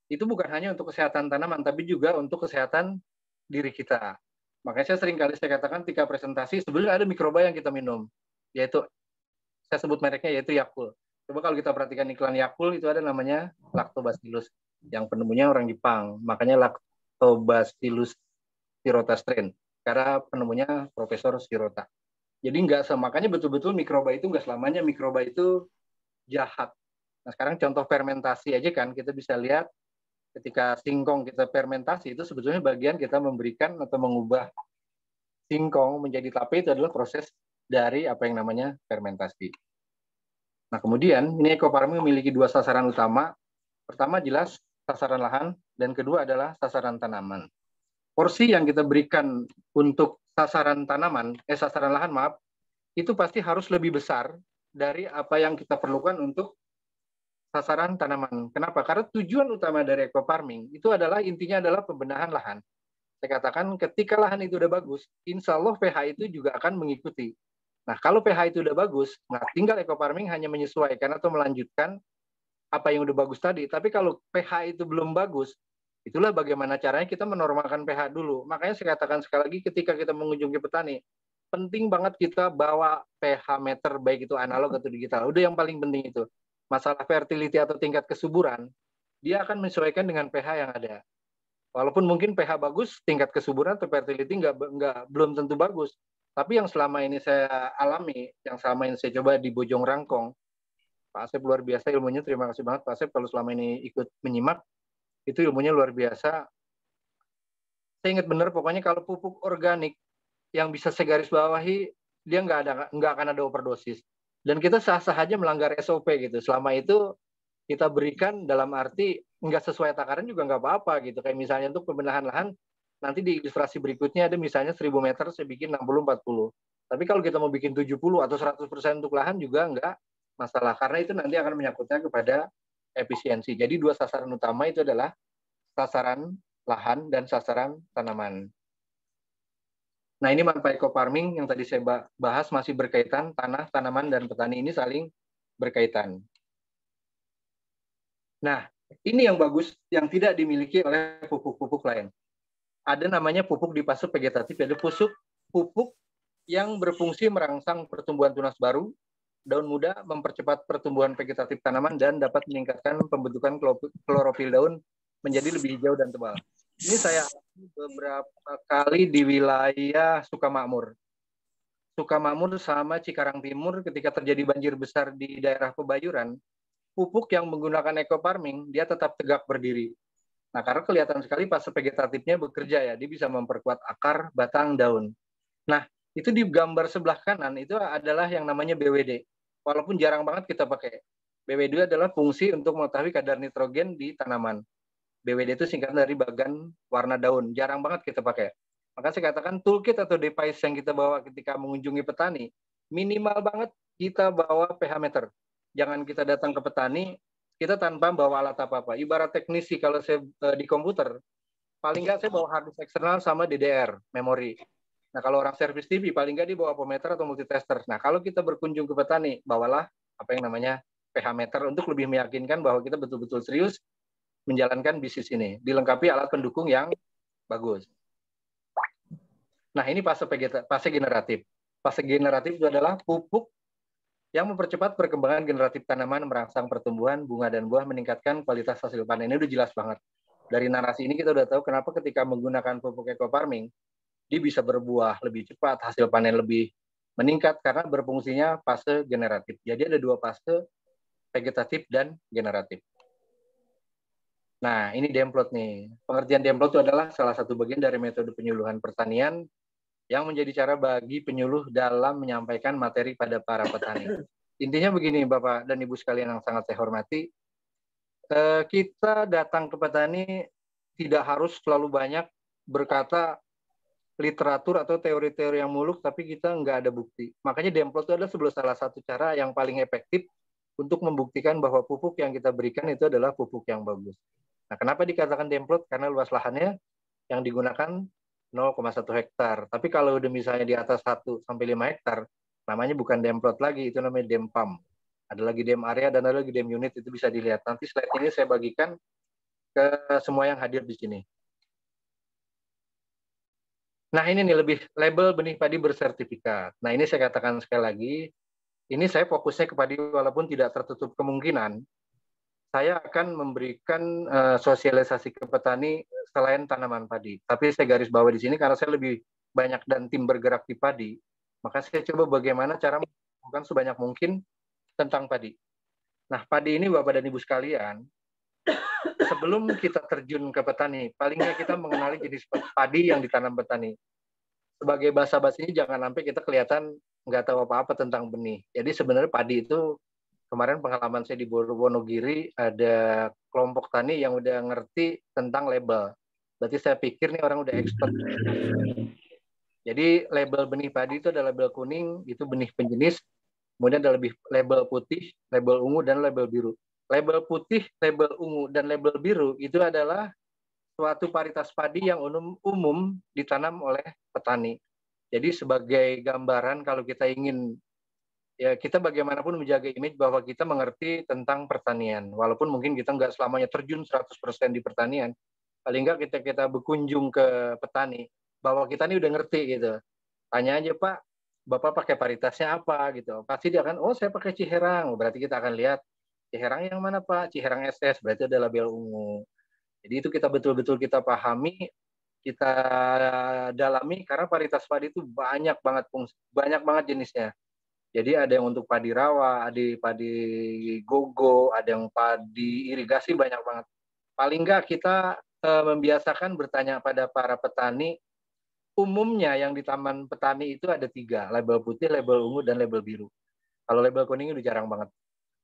itu bukan hanya untuk kesehatan tanaman tapi juga untuk kesehatan diri kita. Makanya saya katakan ketika presentasi sebenarnya ada mikroba yang kita minum, yaitu saya sebut mereknya yaitu Yakult. Coba kalau kita perhatikan iklan Yakult itu ada namanya Lactobacillus yang penemunya orang Jepang, makanya Lactobacillus shirota strain karena penemunya Profesor Shirota. Jadi makanya betul-betul mikroba itu nggak selamanya mikroba itu jahat. Nah sekarang contoh fermentasi aja kan kita bisa lihat ketika singkong kita fermentasi itu sebetulnya bagian kita memberikan atau mengubah singkong menjadi tape itu adalah proses dari apa yang namanya fermentasi. Nah kemudian ini ekofarming memiliki dua sasaran utama. Pertama jelas sasaran lahan dan kedua adalah sasaran tanaman. Porsi yang kita berikan untuk sasaran lahan maaf, itu pasti harus lebih besar dari apa yang kita perlukan untuk sasaran tanaman. Kenapa? Karena tujuan utama dari eco-farming itu adalah intinya adalah pembenahan lahan. Saya katakan ketika lahan itu udah bagus, insya Allah pH itu juga akan mengikuti. Nah, kalau pH itu udah bagus, nah tinggal eco-farming hanya menyesuaikan atau melanjutkan apa yang udah bagus tadi. Tapi kalau pH itu belum bagus, itulah bagaimana caranya kita menormalkan pH dulu. Makanya saya katakan sekali lagi ketika kita mengunjungi petani, penting banget kita bawa pH meter baik itu analog atau digital. Udah yang paling penting itu. Masalah fertility atau tingkat kesuburan, dia akan menyesuaikan dengan pH yang ada. Walaupun mungkin pH bagus, tingkat kesuburan atau fertility belum tentu bagus. Tapi yang selama ini saya alami, yang selama ini saya coba di Bojong Rangkong, Pak Asep luar biasa ilmunya, terima kasih banget Pak Asep kalau selama ini ikut menyimak, itu ilmunya luar biasa. Saya ingat benar pokoknya kalau pupuk organik yang bisa saya garis bawahi, dia nggak akan ada overdosis. Dan kita sah-sah aja melanggar SOP gitu. Selama itu kita berikan dalam arti nggak sesuai takaran juga nggak apa-apa gitu. Kayak misalnya untuk pembenahan lahan, nanti di ilustrasi berikutnya ada misalnya 1000 meter saya bikin 60-40. Tapi kalau kita mau bikin 70 atau 100% untuk lahan juga nggak masalah. Karena itu nanti akan menyangkutnya kepada efisiensi. Jadi dua sasaran utama itu adalah sasaran lahan dan sasaran tanaman. Nah ini manfaat eco-farming yang tadi saya bahas masih berkaitan, tanah, tanaman, dan petani ini saling berkaitan. Nah ini yang bagus yang tidak dimiliki oleh pupuk-pupuk lain. Ada namanya pupuk di fase vegetatif, yaitu pupuk yang berfungsi merangsang pertumbuhan tunas baru, daun muda, mempercepat pertumbuhan vegetatif tanaman, dan dapat meningkatkan pembentukan klorofil daun menjadi lebih hijau dan tebal. Ini saya beberapa kali di wilayah Sukamakmur. Sukamakmur sama Cikarang Timur ketika terjadi banjir besar di daerah Pebayuran, pupuk yang menggunakan eco-farming, dia tetap tegak berdiri. Nah, karena kelihatan sekali fase vegetatifnya bekerja ya, dia bisa memperkuat akar, batang, daun. Nah, itu di gambar sebelah kanan itu adalah yang namanya BWD. Walaupun jarang banget kita pakai. BWD adalah fungsi untuk mengetahui kadar nitrogen di tanaman. BWD itu singkatan dari bagan warna daun. Jarang banget kita pakai. Maka saya katakan toolkit atau device yang kita bawa ketika mengunjungi petani, minimal banget kita bawa pH meter. Jangan kita datang ke petani, kita tanpa bawa alat apa-apa. Ibarat teknisi kalau saya di komputer, paling nggak saya bawa hard disk eksternal sama DDR, memori. Nah kalau orang servis TV, paling nggak dia bawa pometer atau multitester. Nah kalau kita berkunjung ke petani, bawalah apa yang namanya pH meter untuk lebih meyakinkan bahwa kita betul-betul serius menjalankan bisnis ini, dilengkapi alat pendukung yang bagus. Nah, ini fase generatif. Fase generatif itu adalah pupuk yang mempercepat perkembangan generatif tanaman, merangsang pertumbuhan bunga dan buah, meningkatkan kualitas hasil panen. Ini udah jelas banget. Dari narasi ini kita udah tahu kenapa ketika menggunakan pupuk eco-farming, dia bisa berbuah lebih cepat, hasil panen lebih meningkat karena berfungsinya fase generatif. Jadi ada dua fase, vegetatif dan generatif. Nah, ini demplot nih. Pengertian demplot itu adalah salah satu bagian dari metode penyuluhan pertanian yang menjadi cara bagi penyuluh dalam menyampaikan materi pada para petani. Intinya begini, Bapak dan Ibu sekalian yang sangat saya hormati, kita datang ke petani tidak harus terlalu banyak berkata literatur atau teori-teori yang muluk, tapi kita nggak ada bukti. Makanya demplot itu adalah salah satu cara yang paling efektif untuk membuktikan bahwa pupuk yang kita berikan itu adalah pupuk yang bagus. Nah, kenapa dikatakan demplot? Karena luas lahannya yang digunakan 0,1 hektar. Tapi kalau udah misalnya di atas 1 sampai 5 hektar, namanya bukan demplot lagi, itu namanya dempam. Ada lagi dem area dan ada lagi dem unit, itu bisa dilihat. Nanti slide ini saya bagikan ke semua yang hadir di sini. Nah, ini nih lebih label benih padi bersertifikat. Nah, ini saya katakan sekali lagi, ini saya fokusnya ke padi walaupun tidak tertutup kemungkinan saya akan memberikan sosialisasi ke petani selain tanaman padi. Tapi saya garis bawah di sini karena saya lebih banyak dan tim bergerak di padi, maka saya coba bagaimana cara melakukan sebanyak mungkin tentang padi. Nah, padi ini Bapak dan Ibu sekalian, sebelum kita terjun ke petani, palingnya kita mengenali jenis padi yang ditanam petani. Sebagai basa-basi ini jangan sampai kita kelihatan nggak tahu apa-apa tentang benih. Jadi sebenarnya padi itu, kemarin pengalaman saya di Wonogiri, ada kelompok tani yang udah ngerti tentang label. Berarti saya pikir nih orang udah expert. Jadi label benih padi itu ada label kuning, itu benih penjenis. Kemudian ada label putih, label ungu, dan label biru. Label putih, label ungu, dan label biru itu adalah suatu varietas padi yang umum ditanam oleh petani. Jadi sebagai gambaran kalau kita ingin, ya kita bagaimanapun menjaga image bahwa kita mengerti tentang pertanian. Walaupun mungkin kita nggak selamanya terjun 100% di pertanian, paling nggak kita berkunjung ke petani, bahwa kita ini udah ngerti gitu. Tanya aja, Pak, Bapak pakai varietasnya apa gitu. Pasti dia akan, oh saya pakai Ciherang. Berarti kita akan lihat, Ciherang yang mana Pak? Ciherang SS, berarti ada label ungu. Jadi itu kita betul-betul kita pahami, kita dalami, karena varietas padi itu banyak banget jenisnya. Jadi ada yang untuk padi rawa, ada padi gogo, ada yang padi irigasi, banyak banget. Paling nggak kita membiasakan bertanya pada para petani. Umumnya yang di taman petani itu ada 3, label putih, label ungu, dan label biru. Kalau label kuning itu jarang banget.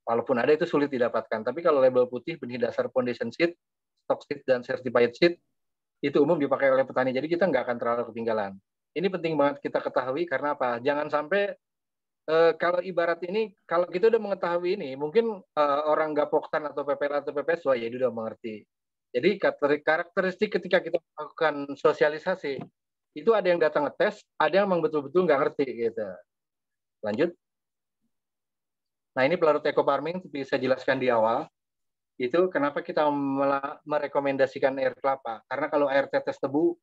Walaupun ada itu sulit didapatkan. Tapi kalau label putih, benih dasar foundation seed, stock seed, dan certified seed, itu umum dipakai oleh petani. Jadi kita nggak akan terlalu ketinggalan. Ini penting banget kita ketahui karena apa? Jangan sampai kalau ibarat ini, kalau kita udah mengetahui ini, mungkin orang Gapoktan atau PPL atau PPS, wah ya dia udah mengerti. Jadi karakteristik ketika kita melakukan sosialisasi, itu ada yang datang ngetes, ada yang memang betul-betul nggak ngerti gitu. Lanjut. Nah ini pelarut eco farming, bisa jelaskan di awal. Itu kenapa kita merekomendasikan air kelapa. Karena kalau air tetes tebu,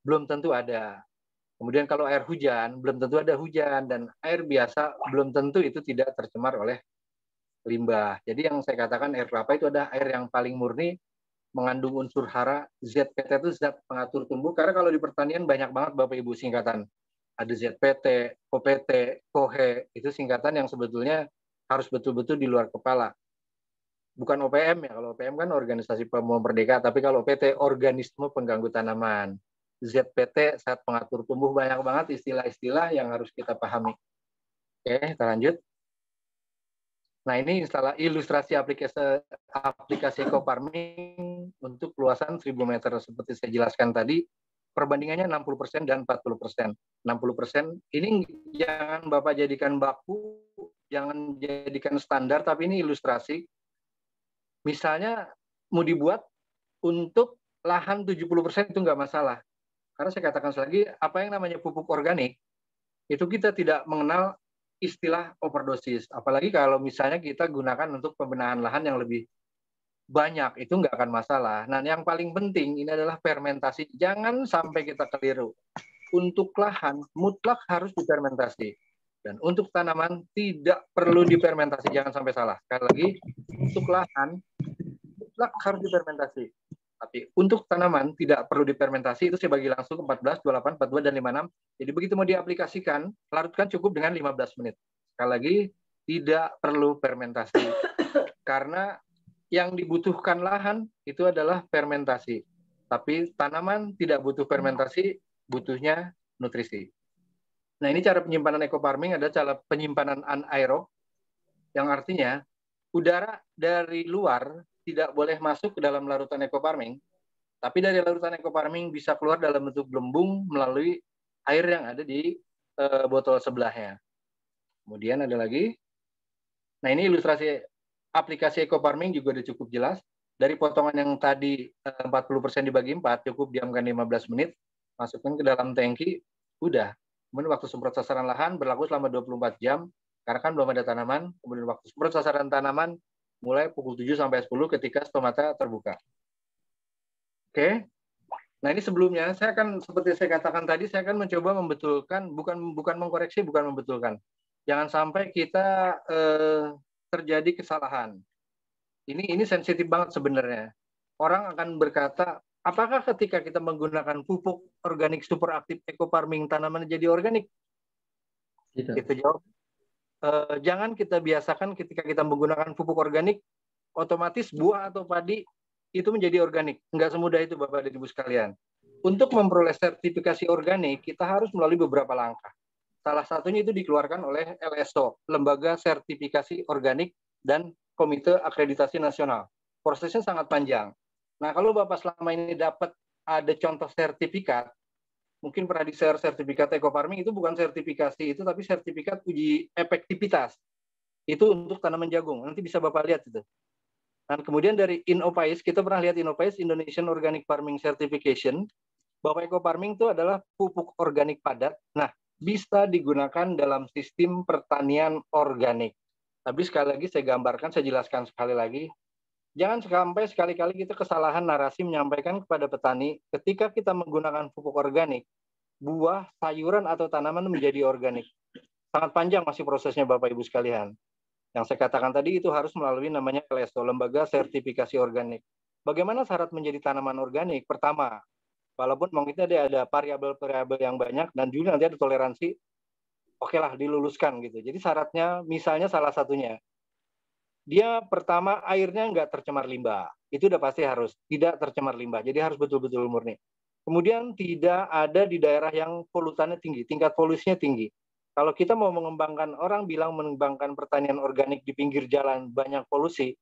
belum tentu ada. Kemudian kalau air hujan, belum tentu ada hujan. Dan air biasa, belum tentu itu tidak tercemar oleh limbah. Jadi yang saya katakan air kelapa itu ada air yang paling murni, mengandung unsur hara. ZPT itu zat pengatur tumbuh. Karena kalau di pertanian banyak banget Bapak Ibu singkatan. Ada ZPT, OPT, KOHE. Itu singkatan yang sebetulnya harus betul-betul di luar kepala. Bukan OPM ya, kalau OPM kan organisasi pemuda merdeka, tapi kalau PT organisme pengganggu tanaman. ZPT, zat pengatur tumbuh, banyak banget istilah-istilah yang harus kita pahami. Oke, kita lanjut. Nah ini ilustrasi aplikasi eco farming untuk luasan 1000 meter seperti saya jelaskan tadi. Perbandingannya 60% dan 40%. 60% ini jangan Bapak jadikan baku, jangan jadikan standar, tapi ini ilustrasi. Misalnya mau dibuat untuk lahan 70% itu nggak masalah. Karena saya katakan lagi, apa yang namanya pupuk organik, itu kita tidak mengenal istilah overdosis. Apalagi kalau misalnya kita gunakan untuk pembenahan lahan yang lebih banyak, itu nggak akan masalah. Nah, yang paling penting ini adalah fermentasi. Jangan sampai kita keliru. Untuk lahan, mutlak harus difermentasi. Dan untuk tanaman, tidak perlu difermentasi. Jangan sampai salah. Sekali lagi, untuk lahan, mutlak harus difermentasi. Tapi untuk tanaman tidak perlu difermentasi, itu saya bagi langsung 14, 28, 42, dan 56. Jadi begitu mau diaplikasikan, larutkan cukup dengan 15 menit. Sekali lagi, tidak perlu fermentasi. Karena yang dibutuhkan lahan itu adalah fermentasi. Tapi tanaman tidak butuh fermentasi, butuhnya nutrisi. Nah ini cara penyimpanan eco farming, ada cara penyimpanan anaerob, yang artinya udara dari luar tidak boleh masuk ke dalam larutan eco farming, tapi dari larutan eco farming bisa keluar dalam bentuk gelembung melalui air yang ada di botol sebelahnya. Kemudian ada lagi. Nah ini ilustrasi aplikasi eco farming juga udah cukup jelas. Dari potongan yang tadi 40% dibagi 4, cukup diamkan 15 menit, masukkan ke dalam tangki, udah. Kemudian waktu semprot sasaran lahan berlaku selama 24 jam, karena kan belum ada tanaman. Kemudian waktu semprot sasaran tanaman mulai pukul 7 sampai 10 ketika stomata terbuka. Oke. Nah ini sebelumnya saya akan, seperti saya katakan tadi, saya akan mencoba membetulkan, bukan mengkoreksi, bukan membetulkan. Jangan sampai kita terjadi kesalahan. Ini sensitif banget sebenarnya. Orang akan berkata, apakah ketika kita menggunakan pupuk organik super aktif eco farming tanaman jadi organik? Tidak. Kita jawab, jangan kita biasakan ketika kita menggunakan pupuk organik, otomatis buah atau padi itu menjadi organik. Enggak semudah itu Bapak dan Ibu sekalian. Untuk memperoleh sertifikasi organik, kita harus melalui beberapa langkah. Salah satunya itu dikeluarkan oleh LSO, Lembaga Sertifikasi Organik dan Komite Akreditasi Nasional. Prosesnya sangat panjang. Nah, kalau Bapak selama ini dapat ada contoh sertifikat, mungkin pernah di-share sertifikat eco farming, itu bukan sertifikasi itu, tapi sertifikat uji efektivitas. Itu untuk tanaman jagung. Nanti bisa Bapak lihat itu. Dan kemudian dari Inopais, kita pernah lihat Inopais, Indonesian Organic Farming Certification, bahwa eco farming itu adalah pupuk organik padat. Nah, bisa digunakan dalam sistem pertanian organik. Tapi sekali lagi saya gambarkan, saya jelaskan sekali lagi, jangan sampai sekali-kali kita kesalahan narasi menyampaikan kepada petani, ketika kita menggunakan pupuk organik, buah, sayuran, atau tanaman menjadi organik. Sangat panjang masih prosesnya Bapak Ibu sekalian. Yang saya katakan tadi itu harus melalui namanya LSO, Lembaga Sertifikasi Organik. Bagaimana syarat menjadi tanaman organik? Pertama, walaupun mungkin ada variabel-variabel yang banyak dan juga nanti ada toleransi, oke lah diluluskan gitu. Jadi syaratnya misalnya salah satunya, dia pertama airnya nggak tercemar limbah. Itu udah pasti harus tidak tercemar limbah. Jadi harus betul-betul murni. Kemudian tidak ada di daerah yang polutannya tinggi, tingkat polusinya tinggi. Kalau kita mau mengembangkan, orang bilang mengembangkan pertanian organik di pinggir jalan banyak polusi,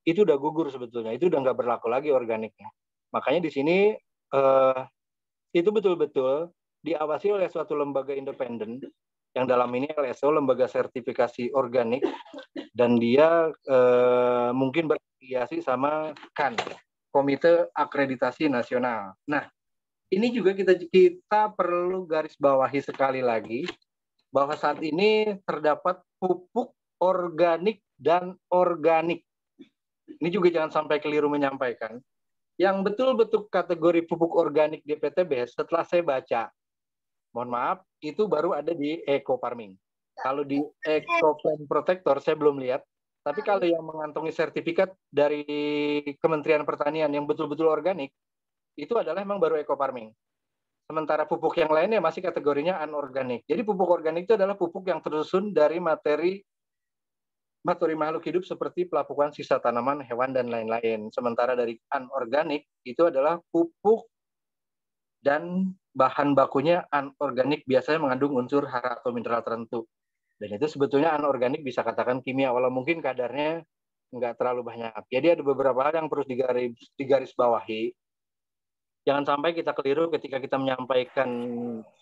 itu udah gugur sebetulnya. Itu udah nggak berlaku lagi organiknya. Makanya di sini itu betul-betul diawasi oleh suatu lembaga independen yang dalam ini LSO, Lembaga Sertifikasi Organik, dan dia mungkin berafiliasi sama KAN, Komite Akreditasi Nasional. Nah, ini juga kita perlu garis bawahi sekali lagi bahwa saat ini terdapat pupuk organik dan organik. Ini juga jangan sampai keliru menyampaikan. Yang betul-betul kategori pupuk organik di PTB, setelah saya baca, mohon maaf, itu baru ada di eco farming. Kalau di eco plant protector saya belum lihat, tapi kalau yang mengantongi sertifikat dari Kementerian Pertanian yang betul-betul organik, itu adalah memang baru eco farming. Sementara pupuk yang lainnya masih kategorinya anorganik. Jadi pupuk organik itu adalah pupuk yang tersusun dari materi makhluk hidup seperti pelapukan sisa tanaman, hewan, dan lain-lain. Sementara dari anorganik itu adalah pupuk dan bahan bakunya anorganik, biasanya mengandung unsur hara atau mineral tertentu. Dan itu sebetulnya anorganik bisa katakan kimia, walau mungkin kadarnya nggak terlalu banyak. Jadi ada beberapa hal yang perlu digaris bawahi. Jangan sampai kita keliru ketika kita menyampaikan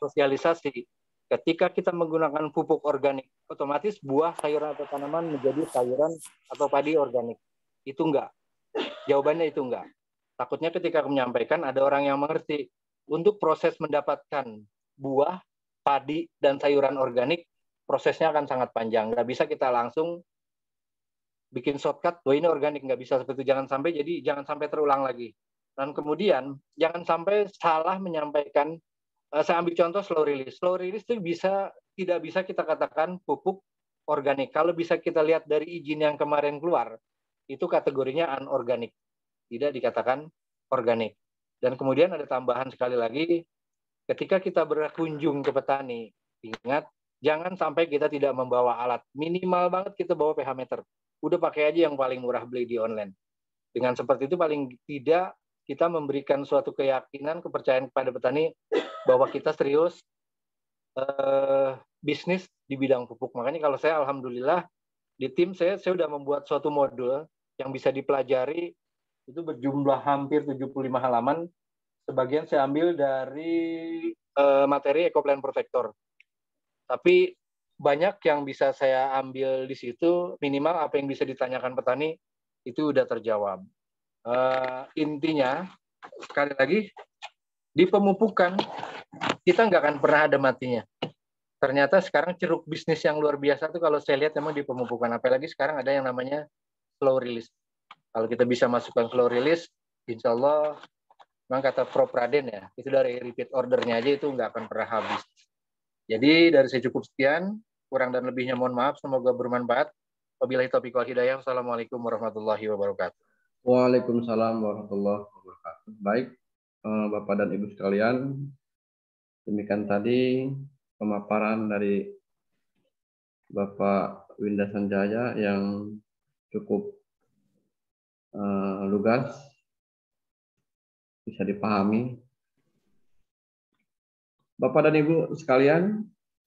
sosialisasi. Ketika kita menggunakan pupuk organik, otomatis buah, sayuran, atau tanaman menjadi sayuran atau padi organik. Itu enggak. Jawabannya itu enggak. Takutnya ketika menyampaikan, ada orang yang mengerti. Untuk proses mendapatkan buah, padi, dan sayuran organik, prosesnya akan sangat panjang. Nggak bisa kita langsung bikin shortcut, ini organik. Nggak bisa seperti itu. Jangan sampai terulang lagi. Dan kemudian jangan sampai salah menyampaikan. Saya ambil contoh slow release. Slow release itu tidak bisa kita katakan pupuk organik. Kalau bisa kita lihat dari izin yang kemarin keluar, itu kategorinya anorganik, tidak dikatakan organik. Dan kemudian ada tambahan sekali lagi, ketika kita berkunjung ke petani, ingat jangan sampai kita tidak membawa alat. Minimal banget kita bawa pH meter. Udah pakai aja yang paling murah beli di online. Dengan seperti itu paling tidak kita memberikan suatu keyakinan, kepercayaan kepada petani bahwa kita serius bisnis di bidang pupuk. Makanya kalau saya alhamdulillah di tim saya sudah membuat suatu modul yang bisa dipelajari, itu berjumlah hampir 75 halaman. Sebagian saya ambil dari materi Eco Plant Protector. Tapi banyak yang bisa saya ambil di situ, minimal apa yang bisa ditanyakan petani itu udah terjawab. Intinya sekali lagi di pemupukan kita nggak akan pernah ada matinya. Ternyata sekarang ceruk bisnis yang luar biasa tuh kalau saya lihat memang di pemupukan. Apalagi sekarang ada yang namanya slow release. Kalau kita bisa masukkan slow release, insya Allah, memang kata Prof. Raden ya, itu dari repeat ordernya aja itu nggak akan pernah habis. Jadi dari saya cukup sekian. Kurang dan lebihnya mohon maaf, semoga bermanfaat. Wabillahi taufiq wal hidayah. Wassalamualaikum warahmatullahi wabarakatuh. Waalaikumsalam warahmatullahi wabarakatuh. Baik, Bapak dan Ibu sekalian, demikian tadi pemaparan dari Bapak Winda Sanjaya yang cukup lugas, bisa dipahami. Bapak dan Ibu sekalian,